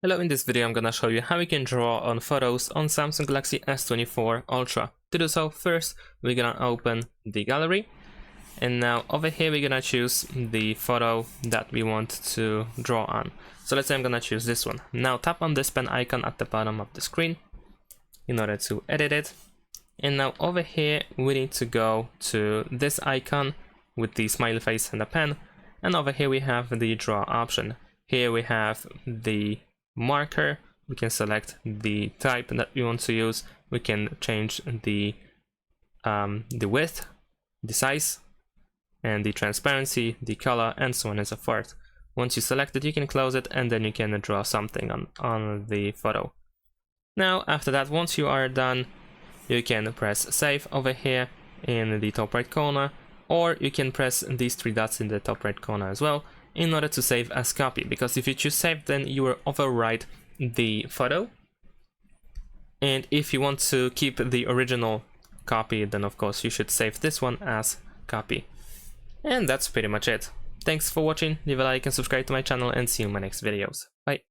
Hello, in this video I'm gonna show you how you can draw on photos on Samsung Galaxy S24 Ultra. To do so, first we're gonna open the gallery, and now over here we're gonna choose the photo that we want to draw on. So let's say I'm gonna choose this one. Now tap on this pen icon at the bottom of the screen in order to edit it. And now over here we need to go to this icon with the smiley face and the pen, and over here we have the draw option. Here we have the marker. We can select the type that we want to use. We can change the width, the size, and the transparency, the color, and so on and so forth. Once you select it, you can close it, and then you can draw something on the photo. Now after that, once you are done, you can press save over here in the top right corner, or you can press these three dots in the top right corner as well in order to save as copy, because if you choose save, then you will overwrite the photo, and if you want to keep the original copy, then of course you should save this one as copy. And that's pretty much it. Thanks for watching, leave a like and subscribe to my channel, and see you in my next videos. Bye.